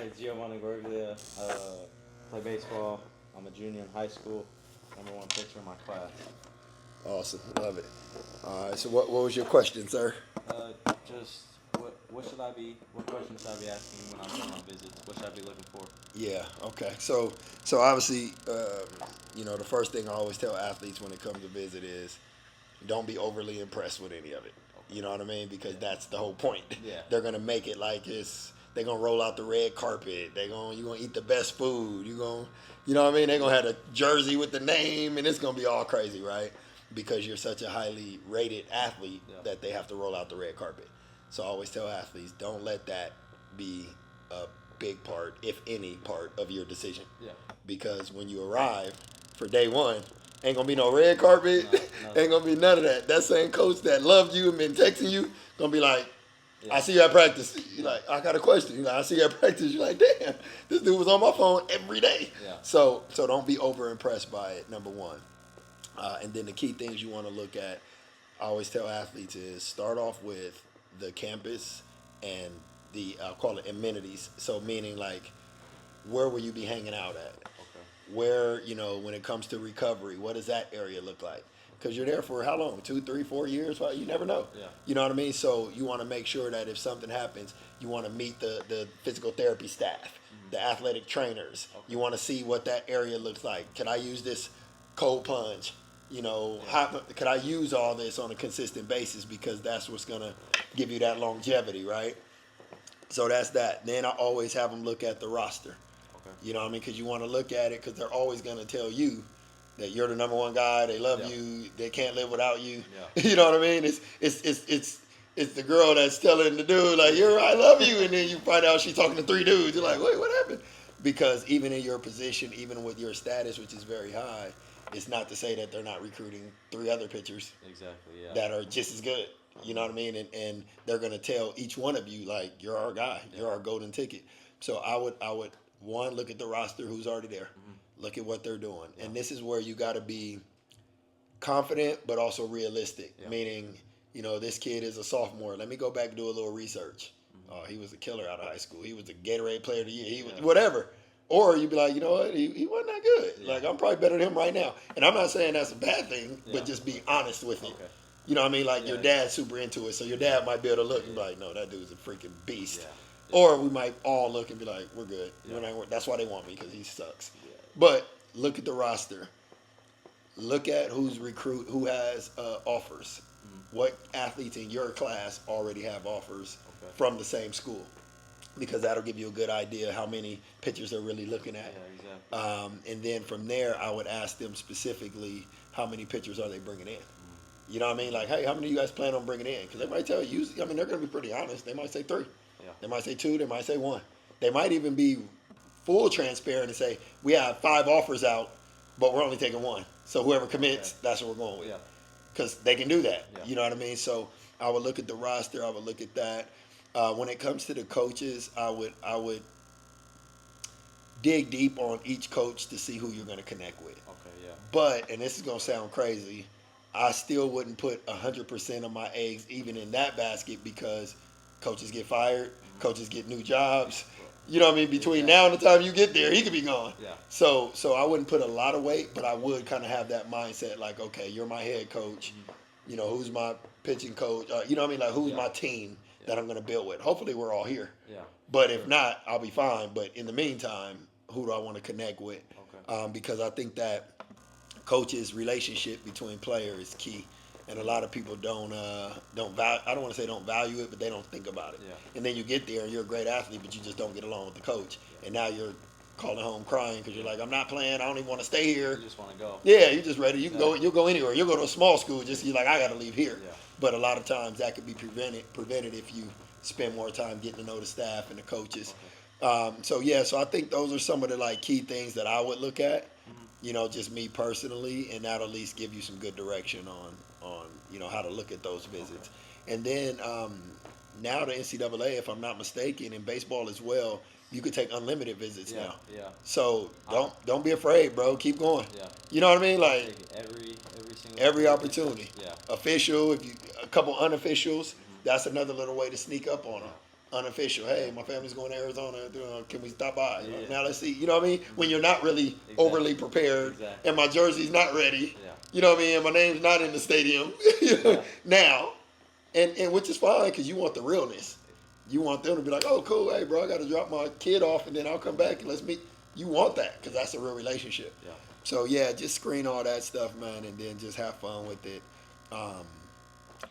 Hi, Giovanni Guariglia. Play baseball. I'm a junior in high school. Number one pitcher in my class. Awesome, love it. All right, so what was your question, sir? Just what should I be? What questions should I be asking when I'm going on visits? What should I be looking for? Yeah, okay. So obviously, the first thing I always tell athletes when it comes to visit is don't be overly impressed with any of it. Okay. You know what I mean? Because that's the whole point. Yeah. They're gonna make it like they're gonna roll out the red carpet. You're gonna eat the best food. You know what I mean? They're gonna have a jersey with the name, and it's gonna be all crazy, right? Because you're such a highly rated athlete that they have to roll out the red carpet. So I always tell athletes, don't let that be a big part, if any part, of your decision. Yeah. Because when you arrive for day one, ain't gonna be no red carpet. No. Ain't gonna be none of that. That same coach that loved you and been texting you gonna be like, Yeah. I see you at practice. You're like, I got a question. You're like, I see you at practice. You're like, damn, this dude was on my phone every day. Yeah. So don't be over impressed by it. Number one, and then the key things you want to look at. I always tell athletes is start off with the campus and the I'll call it amenities. So meaning like, where will you be hanging out at? Okay. Where, when it comes to recovery, what does that area look like? Because you're there for how long? 2, 3, 4 years? Well, you never know. Yeah. You know what I mean? So you want to make sure that if something happens, you want to meet the physical therapy staff, the athletic trainers. Okay. You want to see what that area looks like. Can I use this cold plunge? Could I use all this on a consistent basis? Because that's what's going to give you that longevity, right? So that's that. Then I always have them look at the roster. Okay. You know what I mean? Because you want to look at it because they're always going to tell you that you're the number one guy. They love you. They can't live without you. Yeah. You know what I mean? It's the girl that's telling the dude like I love you, and then you find out she's talking to 3 dudes. You're like, wait, what happened? Because even in your position, even with your status, which is very high, it's not to say that they're not recruiting 3 other pitchers Exactly. Yeah. that are just as good. You know what I mean? And they're gonna tell each one of you like you're our guy, you're our golden ticket. So I would one look at the roster who's already there, look at what they're doing, and this is where you got to be confident but also realistic. Yeah. Meaning, this kid is a sophomore. Let me go back and do a little research. He was a killer out of high school. He was a Gatorade Player of the Year. He was whatever. Or you'd be like, you know what? He wasn't that good. Yeah. Like I'm probably better than him right now. And I'm not saying that's a bad thing, but just be honest with it. Okay. You know what I mean? Like your dad's super into it, so your dad might be able to look and be like, no, that dude's a freaking beast. Yeah. Or we might all look and be like, we're good. Yeah. That's why they want me, because he sucks. Yeah. But look at the roster. Look at who has offers. What athletes in your class already have offers from the same school? Because that'll give you a good idea how many pitchers they're really looking at. Yeah, exactly. And then from there, I would ask them specifically how many pitchers are they bringing in. You know what I mean? Like, hey, how many of you guys plan on bringing in? Because they might tell you, they're going to be pretty honest. They might say 3. Yeah. They might say 2. They might say 1. They might even be full transparent and say, we have 5 offers out, but we're only taking 1. So whoever commits, that's what we're going with. Yeah. Because they can do that. Yeah. You know what I mean? So I would look at the roster. I would look at that. When it comes to the coaches, I would dig deep on each coach to see who you're going to connect with. Okay. Yeah. But, and this is going to sound crazy, I still wouldn't put 100% of my eggs even in that basket, because coaches get fired, coaches get new jobs. You know what I mean? Between now and the time you get there, he could be gone. Yeah. So I wouldn't put a lot of weight, but I would kind of have that mindset like, okay, you're my head coach. Who's my pitching coach? You know what I mean? Like, who's my team that I'm going to build with? Hopefully we're all here. Yeah. But if not, I'll be fine. But in the meantime, who do I want to connect with? Okay. Because I think that coaches' relationship between players is key, and a lot of people don't value. I don't want to say don't value it, but they don't think about it. Yeah. And then you get there and you're a great athlete, but you just don't get along with the coach, and now you're calling home crying because you're like, I'm not playing. I don't even want to stay here. You just want to go. Yeah, you're just ready. You can go. You'll go anywhere. You'll go to a small school. Just you're like, I got to leave here. Yeah. But a lot of times that could be prevented if you spend more time getting to know the staff and the coaches. Okay. So I think those are some of the key things that I would look at. Just me personally, and that'll at least give you some good direction on how to look at those visits. Okay. And then now the NCAA, if I'm not mistaken, in baseball as well, you could take unlimited visits now. Yeah. So don't be afraid, bro. Keep going. Yeah. You know what I mean? Like every opportunity. Yeah. Official, a couple unofficials, that's another little way to sneak up on them. unofficial. Hey, my family's going to Arizona. Can we stop by? Yeah. Now let's see. You know what I mean? When you're not really overly prepared, and my jersey's not ready. Yeah. You know what I mean? And my name's not in the stadium. Now, and which is fine because you want the realness. You want them to be like, oh, cool. Hey, bro, I got to drop my kid off, and then I'll come back and let's meet. You want that because that's a real relationship. Yeah. So yeah, just screen all that stuff, man, and then just have fun with it.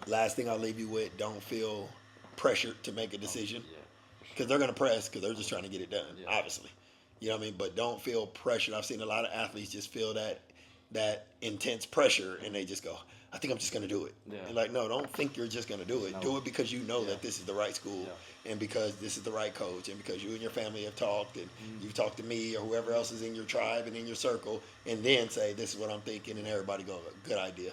Last thing I'll leave you with: don't feel pressured to make a decision because they're gonna press because they're just trying to get it done. Yeah. Obviously, you know what I mean. But don't feel pressured. I've seen a lot of athletes just feel that intense pressure, and they just go, I think I'm just going to do it. Yeah. And like, no, don't think you're just going to do it. Do it because you know that this is the right school and because this is the right coach and because you and your family have talked and you've talked to me or whoever else is in your tribe and in your circle and then say, this is what I'm thinking, and everybody go, good idea.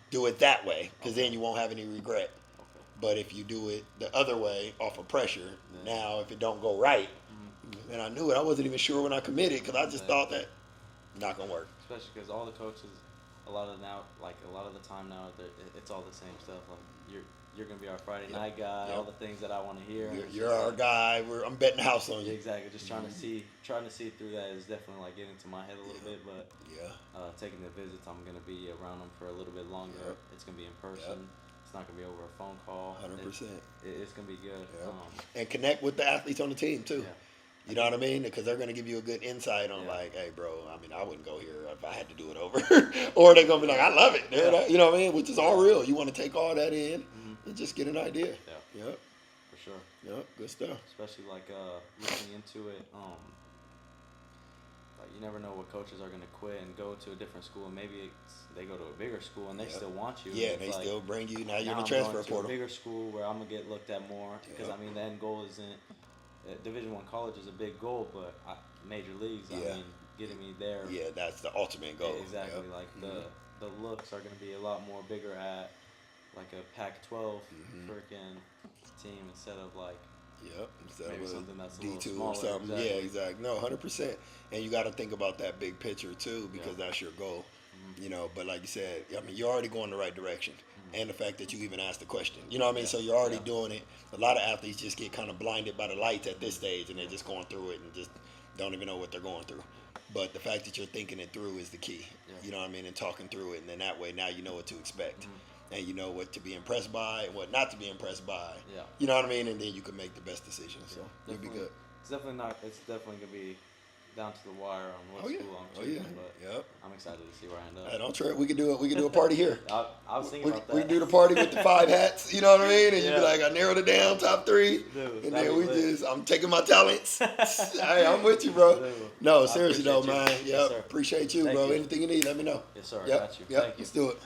Do it that way because then you won't have any regret. Okay. But if you do it the other way off of pressure, now if it don't go right, and I knew it, I wasn't even sure when I committed because I just thought that not going to work. Especially because all the coaches, a lot of the time now, it's all the same stuff. Like you're gonna be our Friday night guy. All the things that I want to hear. You're our guy. I'm betting the house on you. Exactly. Just trying to see through that is definitely like getting to my head a little bit. But taking the visits, I'm gonna be around them for a little bit longer. Yep. It's gonna be in person. Yep. It's not gonna be over a phone call. 100%. It's gonna be good. Yep. And connect with the athletes on the team too. Yeah. You know what I mean? Because they're going to give you a good insight on like, hey, bro, I mean, I wouldn't go here if I had to do it over. Or they're going to be like, I love it, dude. Yeah. You know what I mean? Which is all real. You want to take all that in and just get an idea. Yeah. Yep. For sure. Yep. Good stuff. Especially like looking into it. Like you never know what coaches are going to quit and go to a different school. And maybe they go to a bigger school and they still want you. Yeah, they still bring you. Now you're in the transfer portal. To a bigger school where I'm going to get looked at more. Because, I mean, the end goal isn't. Division I college is a big goal, but major leagues, I mean, getting me there. Yeah, that's the ultimate goal. Exactly. Yep. Like the looks are going to be a lot more bigger at like a Pac-12 freaking team instead of like instead maybe of something that's a D2 little smaller. or something. Exactly. Yeah, exactly. No, 100%. And you got to think about that big picture too because that's your goal. You know, but like you said, I mean, you're already going the right direction. And the fact that you even asked the question. You know what I mean? So you're already doing it. A lot of athletes just get kind of blinded by the lights at this stage and they're just going through it and just don't even know what they're going through. But the fact that you're thinking it through is the key. Yeah. You know what I mean? And talking through it. And then that way now you know what to expect. And you know what to be impressed by and what not to be impressed by. Yeah. You know what I mean? And then you can make the best decision. So you'll be good. It's definitely going to be down to the wire on what school I'm choosing, but I'm excited to see where I end up. Hey, don't trip. We could do a party here. I was thinking about that. We could do the party with the 5 hats. You know what I mean? And you'd be like, I narrowed it down, top 3. Dude, and then I'm taking my talents. Hey, I'm with you, bro. Dude, no, seriously though, man. Yep. Yes, appreciate you, bro. Anything you need, let me know. Yes, sir. I got you. Yep. Let's do it.